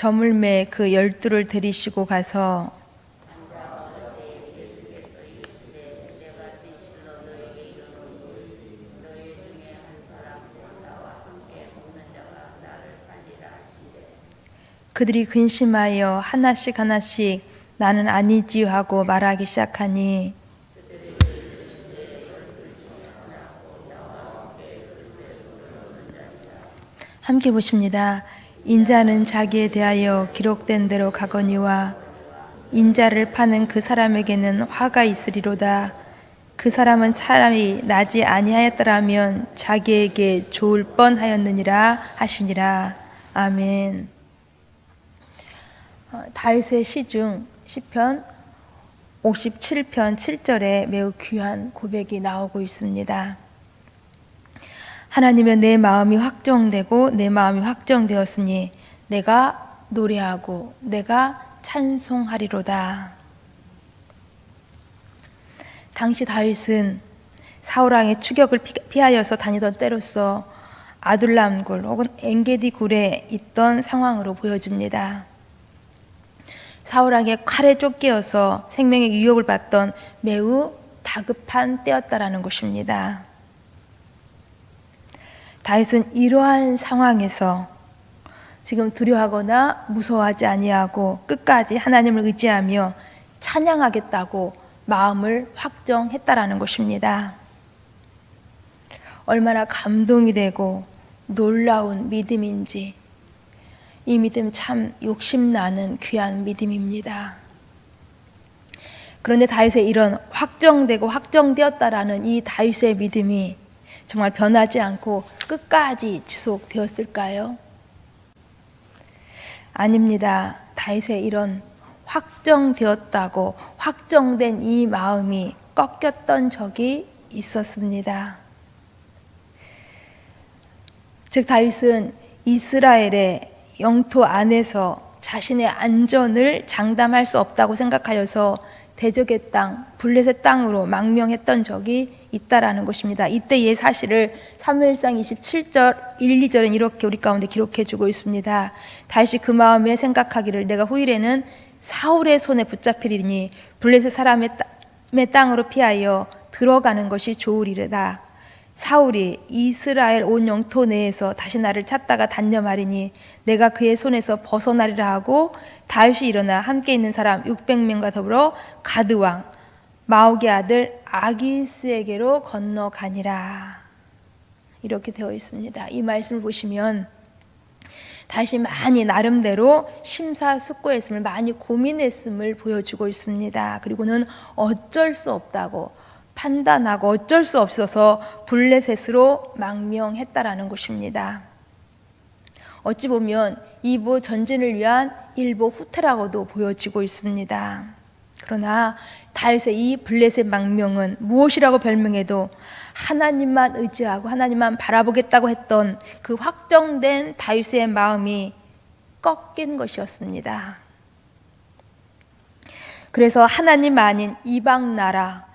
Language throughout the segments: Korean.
저물매 그 12를 데리시고 가서 그들이 근심하여 하나씩 하나씩 나는 아니지요 하고 말하기 시작하니 함께 보십니다. 인자는 자기에 대하여 기록된 대로 가거니와 인자를 파는 그 사람에게는 화가 있으리로다. 그 사람은 차라리 나지 아니하였더라면 자기에게 좋을 뻔하였느니라 하시니라. 아멘. 다윗의 시 중 시편 57편 7절에 매우 귀한 고백이 나오고 있습니다. 하나님은 내 마음이 확정되고 내 마음이 확정되었으니 내가 노래하고 내가 찬송하리로다. 당시 다윗은 사울왕의 추격을 피하여서 다니던 때로서 아둘람 굴 혹은 엔게디 굴에 있던 상황으로 보여집니다. 사울왕의 칼에 쫓겨서 생명의 위협을 받던 매우 다급한 때였다라는 것입니다. 다윗은 이러한 상황에서 지금 두려워하거나 무서워하지 아니하고 끝까지 하나님을 의지하며 찬양하겠다고 마음을 확정했다라는 것입니다. 얼마나 감동이 되고 놀라운 믿음인지, 이 믿음 참 욕심나는 귀한 믿음입니다. 그런데 다윗의 이런 확정되고 확정되었다라는 이 다윗의 믿음이 정말 변하지 않고 끝까지 지속되었을까요? 아닙니다. 다윗의 이런 확정되었다고 확정된 이 마음이 꺾였던 적이 있었습니다. 즉 다윗은 이스라엘의 영토 안에서 자신의 안전을 장담할 수 없다고 생각하여서 대적의 땅, 블레셋 땅으로 망명했던 적이 있다라는 것입니다. 이때의 사실을 사무엘상 27절 1, 2절은 이렇게 우리 가운데 기록해주고 있습니다. 다윗이 그 마음에 생각하기를 내가 후일에는 사울의 손에 붙잡히리니 블레셋 사람의 땅으로 피하여 들어가는 것이 좋으리로다. 사울이 이스라엘 온 영토 내에서 다시 나를 찾다가 단념하리니 내가 그의 손에서 벗어나리라 하고 다윗이 일어나 함께 있는 사람 600명과 더불어 가드 왕 마옥의 아들 아기스에게로 건너가니라. 이렇게 되어 있습니다. 이 말씀을 보시면 다윗이 많이 나름대로 심사숙고했음을, 많이 고민했음을 보여주고 있습니다. 그리고는 어쩔 수 없다고 판단하고 어쩔 수 없어서 블레셋으로 망명했다라는 것입니다. 어찌 보면 이보 전진을 위한 일보 후퇴라고도 보여지고 있습니다. 그러나 다윗의 이 블레셋 망명은 무엇이라고 별명해도 하나님만 의지하고 하나님만 바라보겠다고 했던 그 확정된 다윗의 마음이 꺾인 것이었습니다. 그래서 하나님 아닌 이방 나라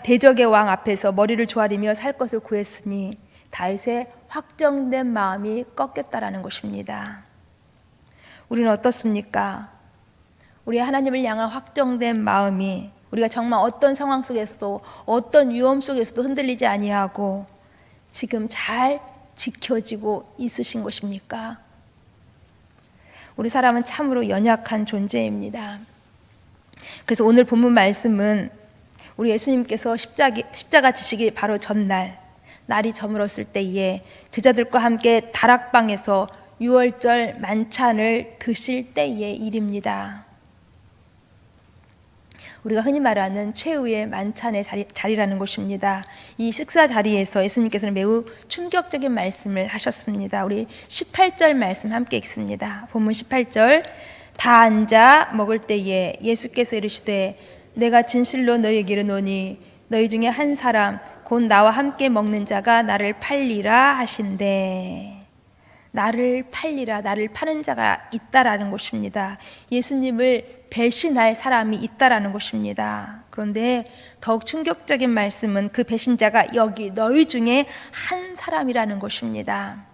대적의 왕 앞에서 머리를 조아리며 살 것을 구했으니 다윗의 확정된 마음이 꺾였다라는 것입니다. 우리는 어떻습니까? 우리 하나님을 향한 확정된 마음이 우리가 정말 어떤 상황 속에서도 어떤 위험 속에서도 흔들리지 아니하고 지금 잘 지켜지고 있으신 것입니까? 우리 사람은 참으로 연약한 존재입니다. 그래서 오늘 본문 말씀은 우리 예수님께서 십자가 지시기 바로 전날 날이 저물었을 때에 제자들과 함께 다락방에서 유월절 만찬을 드실 때의 일입니다. 우리가 흔히 말하는 최후의 만찬의 자리라는 것입니다. 이 식사 자리에서 예수님께서는 매우 충격적인 말씀을 하셨습니다. 우리 18절 말씀 함께 읽습니다. 본문 18절 다 앉아 먹을 때에 예수께서 이르시되 내가 진실로 너희에게 이르노니 너희 중에 한 사람 곧 나와 함께 먹는 자가 나를 팔리라 하신대. 나를 팔리라, 나를 파는 자가 있다라는 것입니다. 예수님을 배신할 사람이 있다라는 것입니다. 그런데 더욱 충격적인 말씀은 그 배신자가 여기 너희 중에 한 사람이라는 것입니다.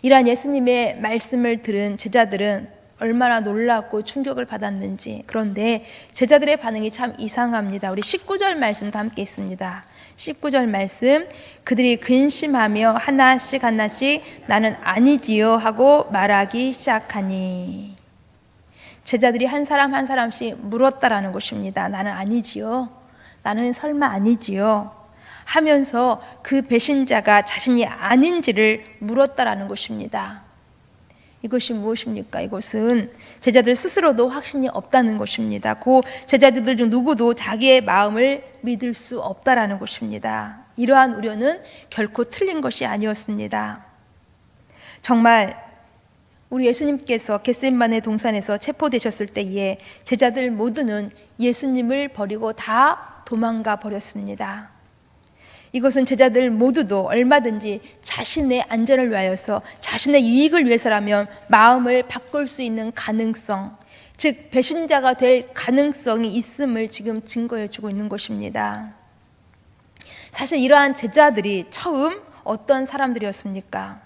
이러한 예수님의 말씀을 들은 제자들은 얼마나 놀랍고 충격을 받았는지. 그런데 제자들의 반응이 참 이상합니다. 우리 19절 말씀도 함께 있습니다. 19절 말씀, 그들이 근심하며 하나씩 하나씩 나는 아니지요 하고 말하기 시작하니. 제자들이 한 사람 한 사람씩 물었다라는 것입니다. 나는 아니지요, 나는 설마 아니지요 하면서 그 배신자가 자신이 아닌지를 물었다라는 것입니다. 이것이 무엇입니까? 이것은 제자들 스스로도 확신이 없다는 것입니다. 그 제자들 중 누구도 자기의 마음을 믿을 수 없다라는 것입니다. 이러한 우려는 결코 틀린 것이 아니었습니다. 정말 우리 예수님께서 겟세마네 동산에서 체포되셨을 때에 제자들 모두는 예수님을 버리고 다 도망가 버렸습니다. 이것은 제자들 모두도 얼마든지 자신의 안전을 위하여서, 자신의 유익을 위해서라면 마음을 바꿀 수 있는 가능성, 즉 배신자가 될 가능성이 있음을 지금 증거해 주고 있는 것입니다. 사실 이러한 제자들이 처음 어떤 사람들이었습니까?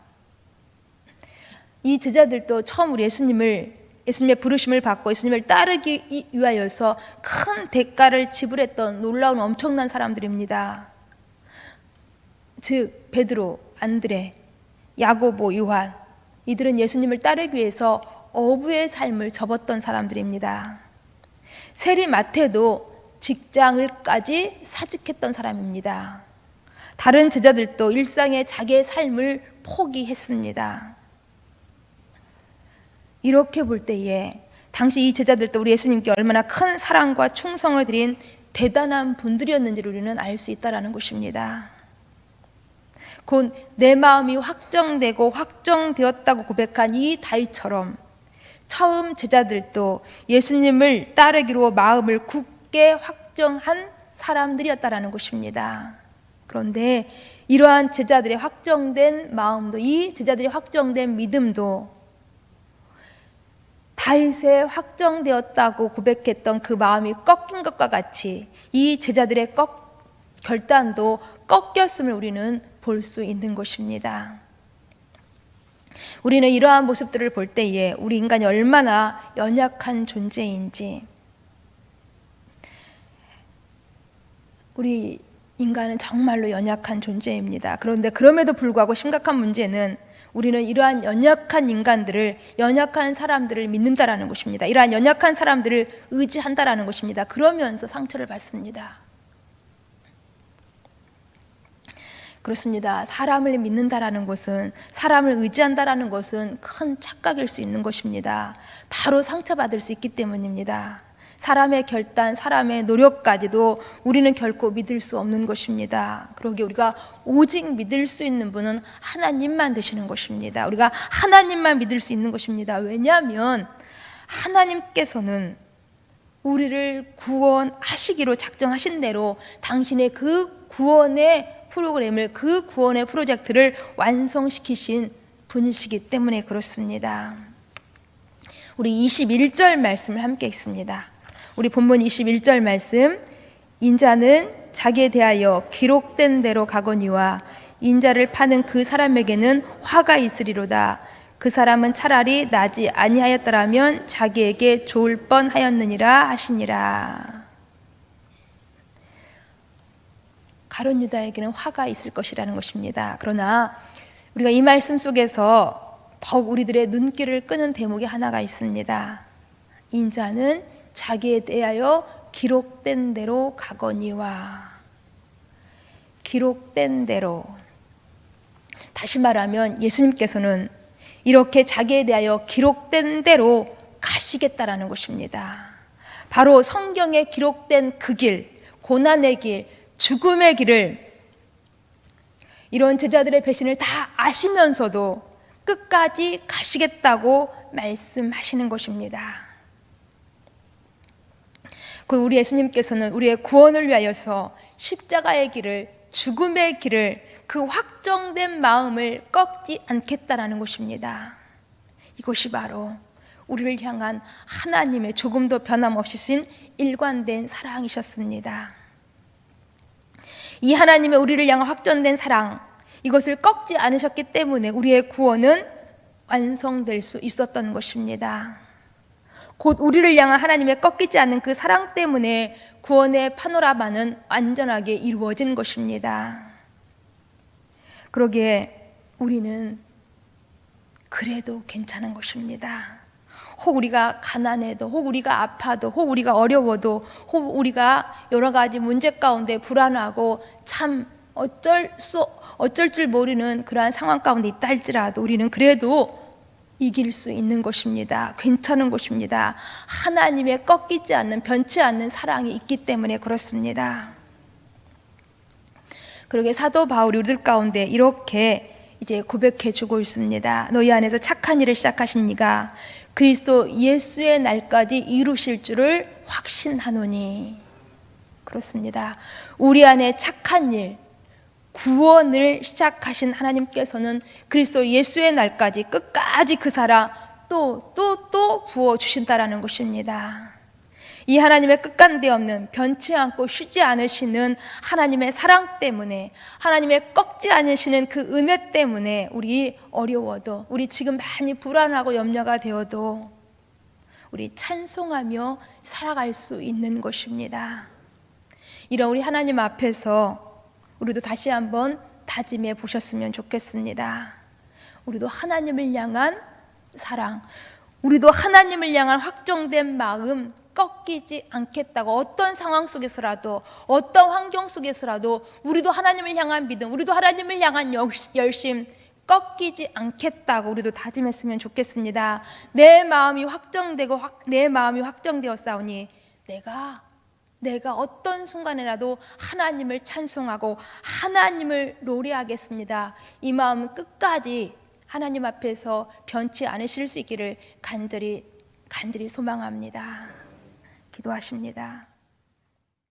이 제자들도 처음 우리 예수님의 부르심을 받고 예수님을 따르기 위하여서 큰 대가를 지불했던 놀라운 엄청난 사람들입니다. 즉 베드로, 안드레, 야고보, 요한, 이들은 예수님을 따르기 위해서 어부의 삶을 접었던 사람들입니다. 세리 마태도 직장을까지 사직했던 사람입니다. 다른 제자들도 일상의 자기의 삶을 포기했습니다. 이렇게 볼 때에 당시 이 제자들도 우리 예수님께 얼마나 큰 사랑과 충성을 드린 대단한 분들이었는지를 우리는 알 수 있다는 것입니다. 곧 내 마음이 확정되고 확정되었다고 고백한 이 다윗처럼 처음 제자들도 예수님을 따르기로 마음을 굳게 확정한 사람들이었다라는 것입니다. 그런데 이러한 제자들의 확정된 마음도, 이 제자들의 확정된 믿음도 다윗의 확정되었다고 고백했던 그 마음이 꺾인 것과 같이 이 제자들의 결단도 꺾였음을 우리는 볼 수 있는 것입니다. 우리는 이러한 모습들을 볼 때에 우리 인간이 얼마나 연약한 존재인지, 우리 인간은 정말로 연약한 존재입니다. 그런데 그럼에도 불구하고 심각한 문제는 우리는 이러한 연약한 인간들을, 연약한 사람들을 믿는다라는 것입니다. 이러한 연약한 사람들을 의지한다라는 것입니다. 그러면서 상처를 받습니다. 그렇습니다. 사람을 믿는다라는 것은, 사람을 의지한다라는 것은 큰 착각일 수 있는 것입니다. 바로 상처받을 수 있기 때문입니다. 사람의 결단, 사람의 노력까지도 우리는 결코 믿을 수 없는 것입니다. 그러기에 우리가 오직 믿을 수 있는 분은 하나님만 되시는 것입니다. 우리가 하나님만 믿을 수 있는 것입니다. 왜냐하면 하나님께서는 우리를 구원하시기로 작정하신 대로 당신의 그 구원의 프로그램을, 그 구원의 프로젝트를 완성시키신 분이시기 때문에 그렇습니다. 우리 21절 말씀을 함께 읽습니다. 우리 본문 21절 말씀, 인자는 자기에 대하여 기록된 대로 가거니와 인자를 파는 그 사람에게는 화가 있으리로다. 그 사람은 차라리 나지 아니하였더라면 자기에게 좋을 뻔하였느니라 하시니라. 가룟 유다에게는 화가 있을 것이라는 것입니다. 그러나 우리가 이 말씀 속에서 더욱 우리들의 눈길을 끄는 대목이 하나가 있습니다. 인자는 자기에 대하여 기록된 대로 가거니와. 기록된 대로, 다시 말하면 예수님께서는 이렇게 자기에 대하여 기록된 대로 가시겠다라는 것입니다. 바로 성경에 기록된 그 길, 고난의 길, 죽음의 길을 이런 제자들의 배신을 다 아시면서도 끝까지 가시겠다고 말씀하시는 것입니다. 그 우리 예수님께서는 우리의 구원을 위하여서 십자가의 길을, 죽음의 길을, 그 확정된 마음을 꺾지 않겠다라는 것입니다. 이것이 바로 우리를 향한 하나님의 조금도 변함없으신 일관된 사랑이셨습니다. 이 하나님의 우리를 향한 확정된 사랑, 이것을 꺾지 않으셨기 때문에 우리의 구원은 완성될 수 있었던 것입니다. 곧 우리를 향한 하나님의 꺾이지 않는 그 사랑 때문에 구원의 파노라마는 완전하게 이루어진 것입니다. 그러기에 우리는 그래도 괜찮은 것입니다. 혹 우리가 가난해도, 혹 우리가 아파도, 혹 우리가 어려워도, 혹 우리가 여러 가지 문제 가운데 불안하고 참 어쩔 줄 모르는 그러한 상황 가운데 있다 할지라도 우리는 그래도 이길 수 있는 것입니다. 괜찮은 것입니다. 하나님의 꺾이지 않는, 변치 않는 사랑이 있기 때문에 그렇습니다. 그러게 사도 바울이 우리들 가운데 이렇게 이제 고백해 주고 있습니다. 너희 안에서 착한 일을 시작하신 이가 그리스도 예수의 날까지 이루실 줄을 확신하노니. 그렇습니다. 우리 안에 착한 일, 구원을 시작하신 하나님께서는 그리스도 예수의 날까지 끝까지 그 사랑 또 부어주신다라는 것입니다. 이 하나님의 끝간데 없는, 변치 않고 쉬지 않으시는 하나님의 사랑 때문에, 하나님의 꺾지 않으시는 그 은혜 때문에 우리 어려워도, 우리 지금 많이 불안하고 염려가 되어도 우리 찬송하며 살아갈 수 있는 것입니다. 이런 우리 하나님 앞에서 우리도 다시 한번 다짐해 보셨으면 좋겠습니다. 우리도 하나님을 향한 사랑, 우리도 하나님을 향한 확정된 마음 꺾이지 않겠다고, 어떤 상황 속에서라도, 어떤 환경 속에서라도 우리도 하나님을 향한 믿음, 우리도 하나님을 향한 열심 꺾이지 않겠다고 우리도 다짐했으면 좋겠습니다. 내 마음이 확정되었사오니 내가 어떤 순간에라도 하나님을 찬송하고 하나님을 노래하겠습니다. 이 마음 끝까지 하나님 앞에서 변치 않으실 수 있기를 간절히 소망합니다. 기도하십니다.